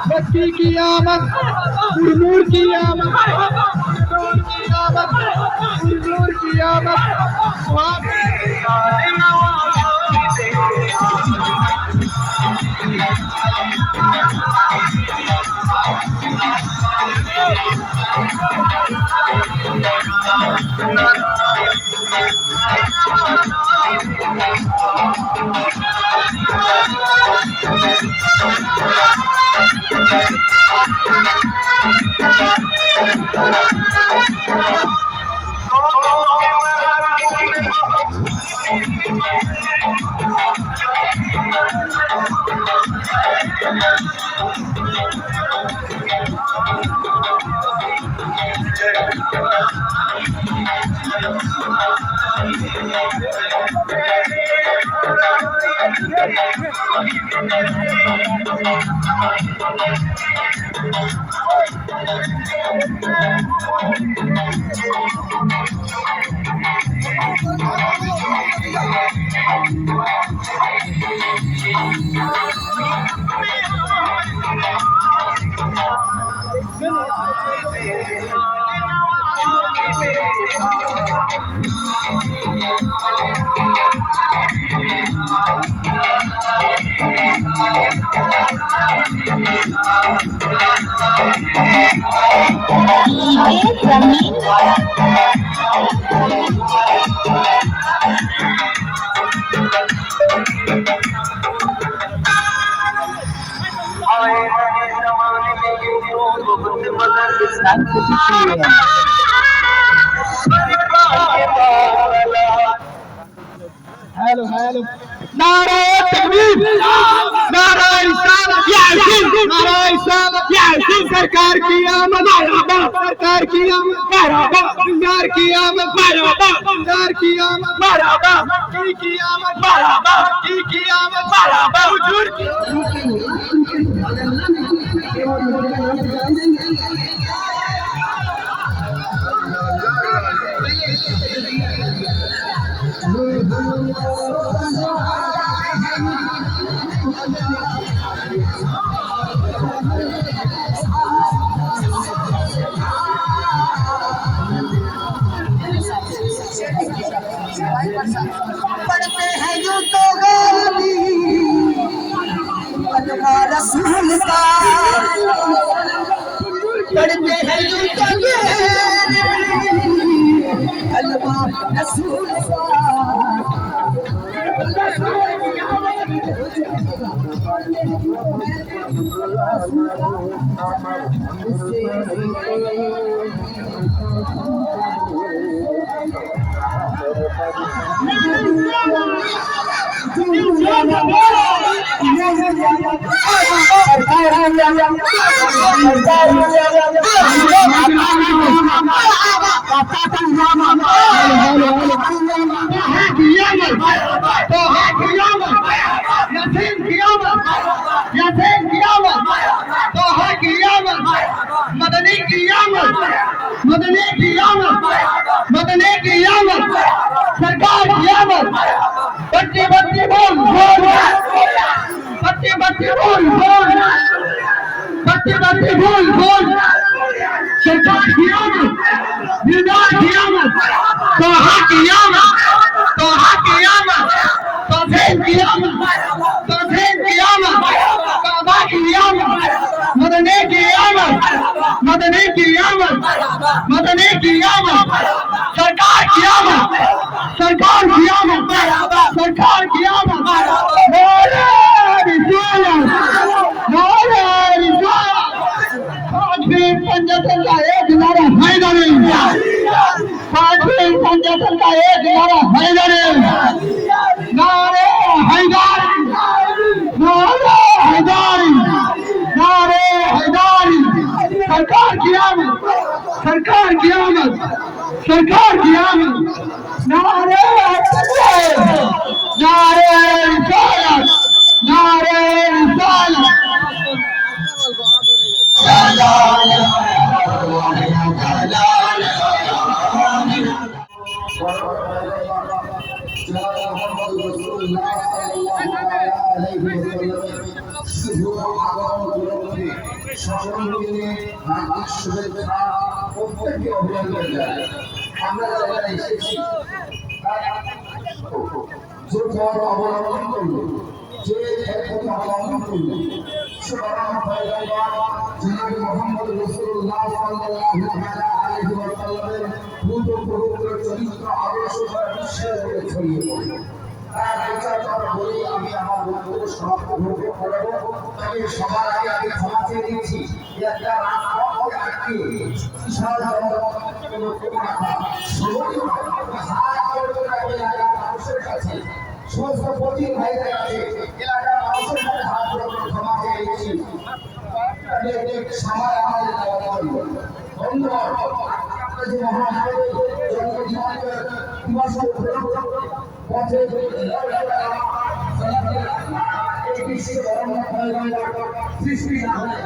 बच्ची की आमद उर्मूर की आमद उर्मूर की आमद हेलो हेलो नारे तकबीर नारे रिसालत नारे रिसालत सरकार की आमद सरकार की आमद सरकार की आमद सरकार की आमद की आमद की आमद हुजूर की पढ़ते हैं यूं तो गाली अल्लाह रसूल का पढ़ते हैं यूं तो अल्लाह रसूल का सरकार कियामत बच्चे बच्चे बोल बोल बच्चे बच्चे बोल बोल बच्चे बच्चे बोल बोल सरकार कियामत दीदार कियामत तोहा कियामत तोहा कियामत तोफीन कियामत तोफीन कियामत काबा कियामत मदनी कियामत मदनी कियामत मदनी कियामत सरकार कियामत सरकार कियामत सरकार कियामत नारे रिसालत नारे रिसालत पांचवीं पंजाब का एक नारा हैदरी पांचवीं पंजाब का एक नारा हैदरी नारे हैदरी नारे हैदरी नारे हैदरी सरकार कियामत सरकार कियामत सरकार कियामत नारे नारे रिसालत नारे रिसालत প্রত্যেককে অভিনন্দন জানাই। আমরা যারা এসেছি যে পথ অবলম্বন করলো যে পথ অবলম্বন করলো সুবহান পয়গম্বর জনাব মুহাম্মদ রাসূলুল্লাহ সাল্লাল্লাহু আলাইহি ওয়াসাল্লামের পূর্ব পবিত্র চরিত্র আদর্শ সারা বিশ্বের উপরে ছড়িয়ে পড়ল। তার বিচার বলে আমি আমার বক্তব্য সমাপ্ত করব। তবে সবার আগে আমি ক্ষমা চেয়ে নিচ্ছি একটা রাজপথ আটকে বিশাল মানুষের কাছে সমস্ত প্রতিম ভাইদের কাছে এলাকার মানুষের কাছে হাত ধরে ক্ষমা চেয়ে নিচ্ছি। সময় আমাদের দেওয়া করবো বন্ধুগণ, আপনারা যে মহামারী দিবস পথে বিশ্বের ধর্ম সৃষ্টি না হয়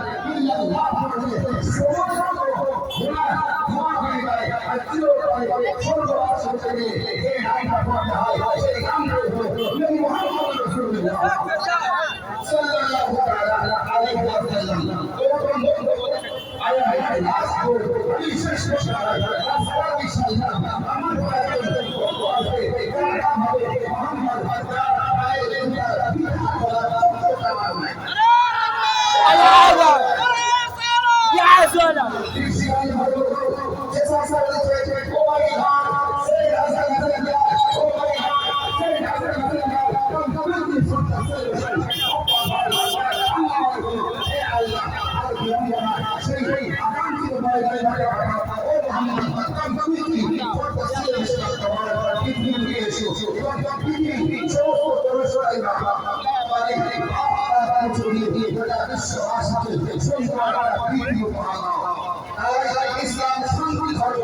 ইসলাম শান্তি ধর্ম,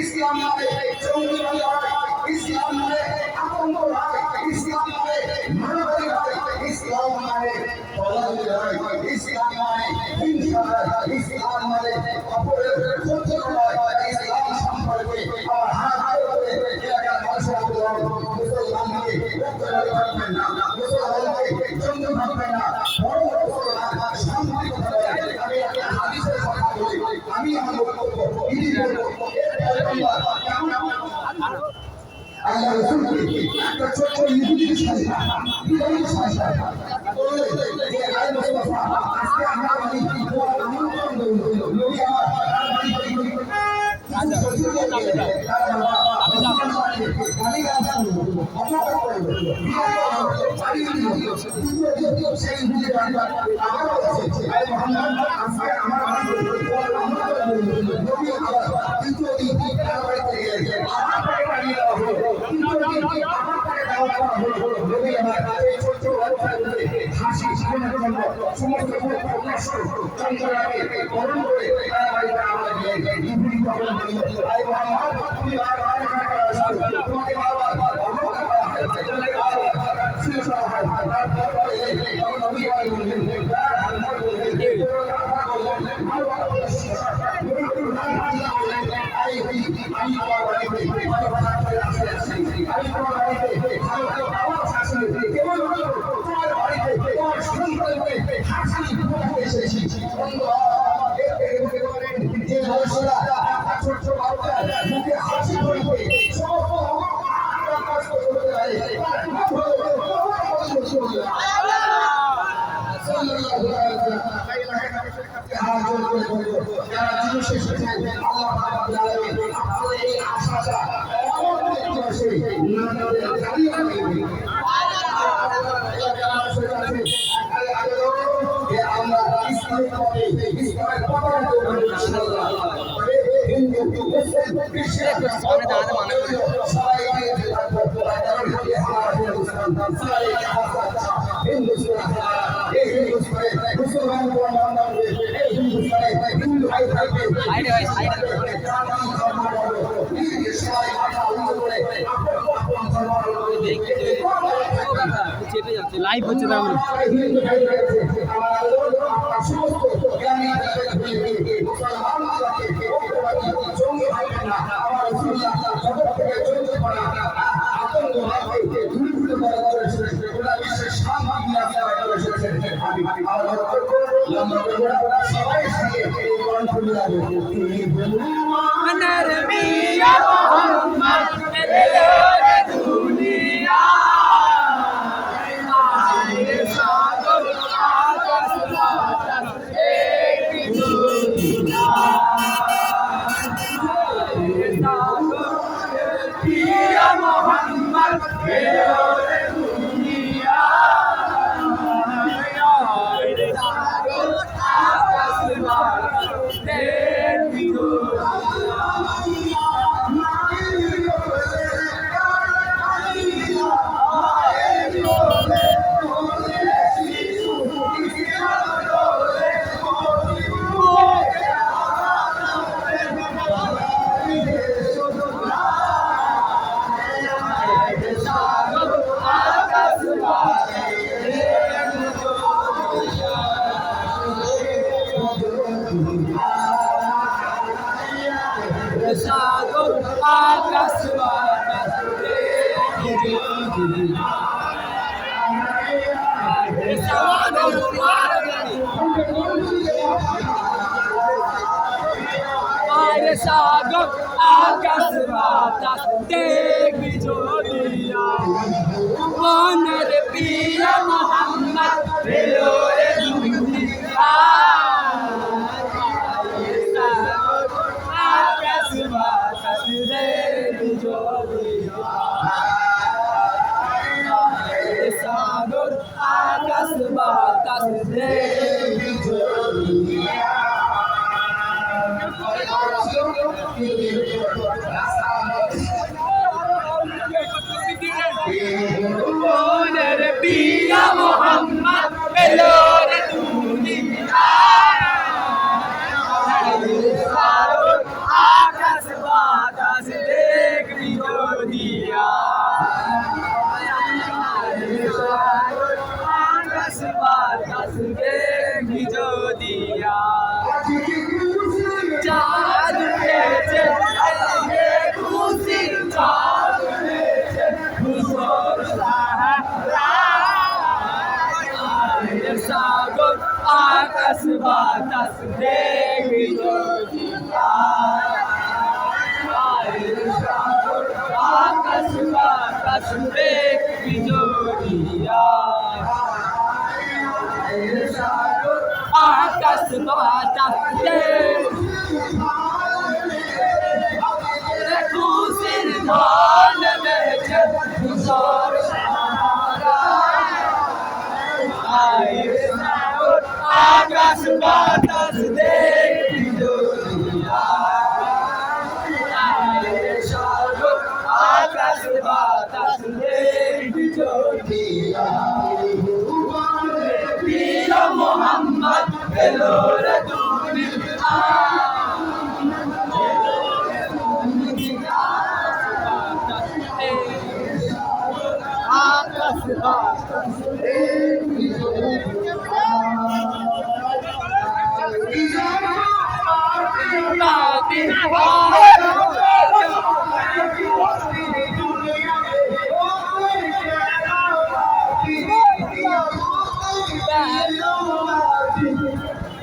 ইসলাম মানে জঙ্গি ইসলাম মানে আতঙ্ক, ইসলাম মানে মানবাধিক, ইসলাম মানে ইসলাম মানে হিংসা, ইসলাম মানে অপরের ক্ষতি নয়। ইসলাম সম্পর্কে মুসলমানকে ভাববেন না, মুসলমানকে জঙ্গি ভাববেন না, বড় শান্তি আমি একটা হাদিসের কথা বলি, আমি আমার বক্তব্য আল্লাহ রাসূলকে একটা ছোট্ট ইহুদি সন্তান বলে যে আয় মুস্তাফা আজকে আমরা বাড়ি আমন্ত্রণ হইল নবী আমার বাড়ি আমি সেই বুঝে আবার বলছে আই মোহাম্মদ আজকে আমার নবী আবার তৃতীয় দিন তার বাড়িতে গেলেন আমার বাড়ি বানিয়ে দেওয়া হলো তৃতীয় দিন আমার বাড়ি দেওয়া হলো নবী আমার এই ছোট বাচ্চাদের হাসি জীবনের জন্য সমস্ত প্রকাশ্য চঞ্চলাকে বরণ করে তার বাড়িতে আমরা গিয়ে ইহুদি পালন করি আই মোহাম্মদ তুমি আর তোমাকে বারবার অবজ্ঞা করা হয় তোমাকে বারবার ছিল করা হয় তারপরে নবী আলাই বললেন আমি আমার বাড়িতে আমি তোমার বাড়িতে কেবল তোমার বাড়িতে তোমার সন্তানকে হাসি ঘুমাতে এসেছি যে মানুষরা ছোট বাচ্চা মুখে হাসি ধরবে সমস্ত কষ্ট করতে যারা জিনিস এসেছে আল্লাহ এই আশাটা আমরা লাইভ হচ্ছে না সাগর আকাশ বাতাস দেখবি যদিয়া মনের প্রিয় মোহাম্মদ এলো রে দুনিয়া আকাশ বাতাস দেখবি যদিয়া সাগর আকাশ বাতাস দেখবি যদিয়া মনের প্রিয় মোহাম্মদ এলো রে দুনিয়া আকাশ বাতাস দেখবি যদিয়া আকাশ বাতাস দেখবি যদিয়া চাঁদ উঠেছে খুশি চাঁদ উঠেছে ধূসর সাহারা সাগর আকাশ বাতাস দেখবি যদিয়া সাগর আকাশ বাতাস দেখবি যদিয়া সাগর আকাশ বাতাস খুশির ধান বেছে ধূসর সাহারা আকাশ বাতাস দেখবি যদি সাগর আকাশ বাতাস দেখবি যদি প্রিয় মোহাম্মদ এলো রে দুনিয়া আকাশ বাতাস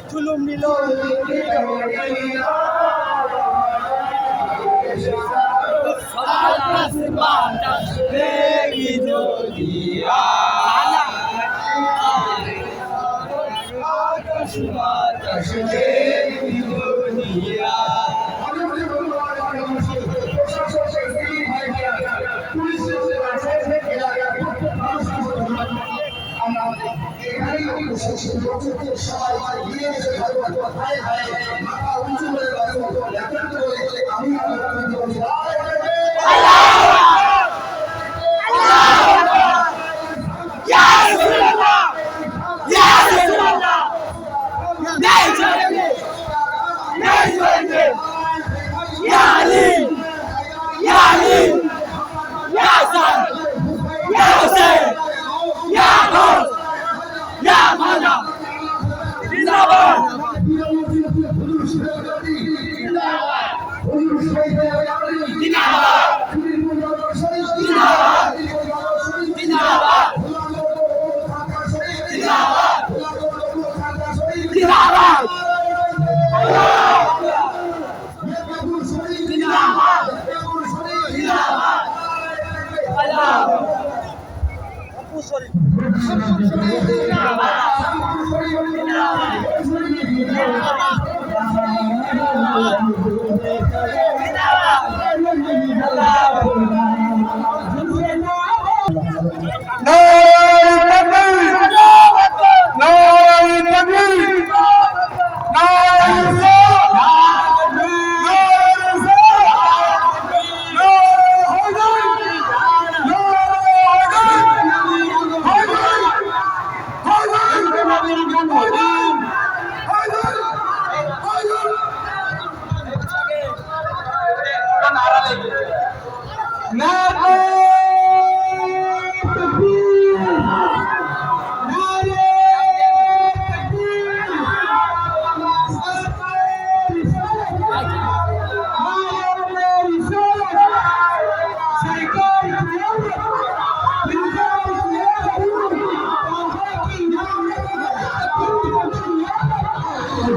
চুলুম নিল আকাশ বাতাস দেখবি যদি আকাশ বাতাস দেখবি যদি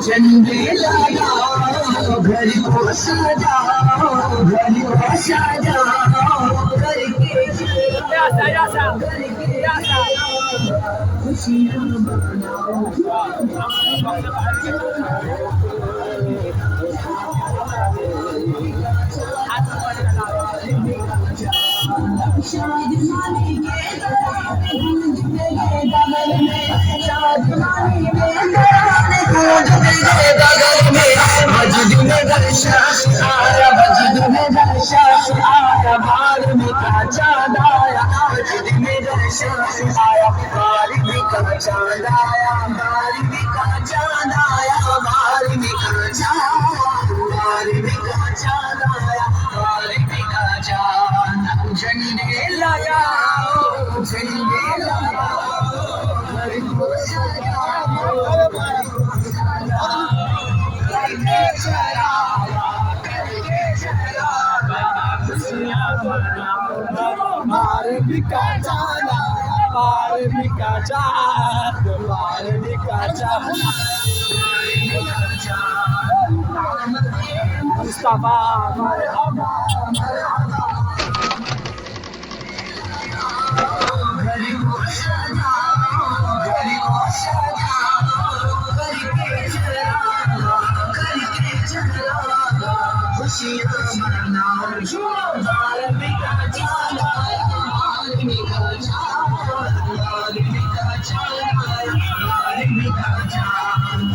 झंडे लगाओ घर को सजाओ घर को सजाओ करके खुशियाँ मनाओ शादमानी के गूंज मेरे बगल में शादमानी के गूंज मेरे बगल में मस्जिद में दर्शा आया मस्जिद में दर्शा आया बार में का चांद आया मस्जिद में दर्शा आया बार में का चांद आया बार में का चांद आया बार में का चांद आया बार में का चांद झंडे लगाओ झंडे लगाओ घर को सजाओ करके चला खुशियाँ मनाओ मार बिका जाना मार बिका चाँद मार बिका चाँद मुस्तफा मरहबा खुशियाँ मनाओ बार बिका जाना बार बिका जाना बार बिका जाना बार बिका जाना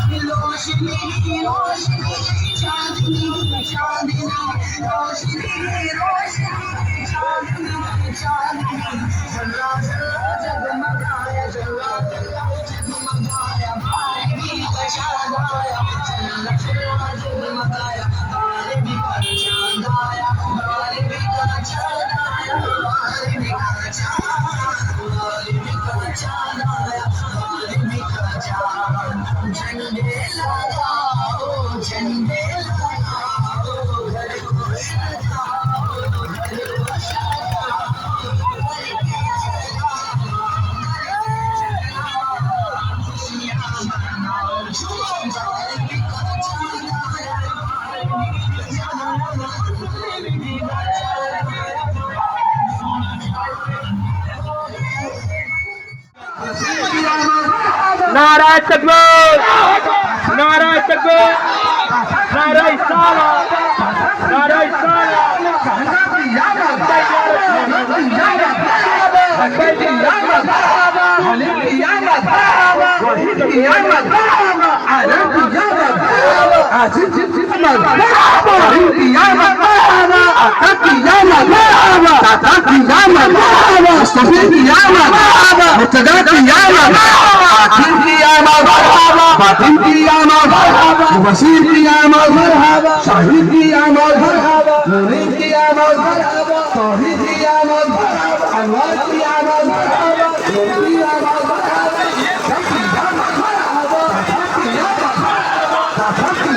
मेरी रोशनी चांदनी चांदनी रोशनी रोशनी चांदनी चांदनी जला जला जगमगाया जला जला जगमगाया बारगी का चांद आया जला जला जगमगाया बारगी का चांद आया बारगी का चांद आया बारगी का चांद आया बारगी का चांद झंडे लगाओ झंडे लगाओ घर को सजाओ घर को नाराय तकबीर नाराय तकबीर नाराय साला नाराय साला वसीर की आमद मरहबा शाहिद की आमद मरहबा मुनीर की आमद मरहबा तौहीद की आमद मरहबा अनवर की आमद मरहबा नूर की आमद मरहबा शक्ति आमद मरहबा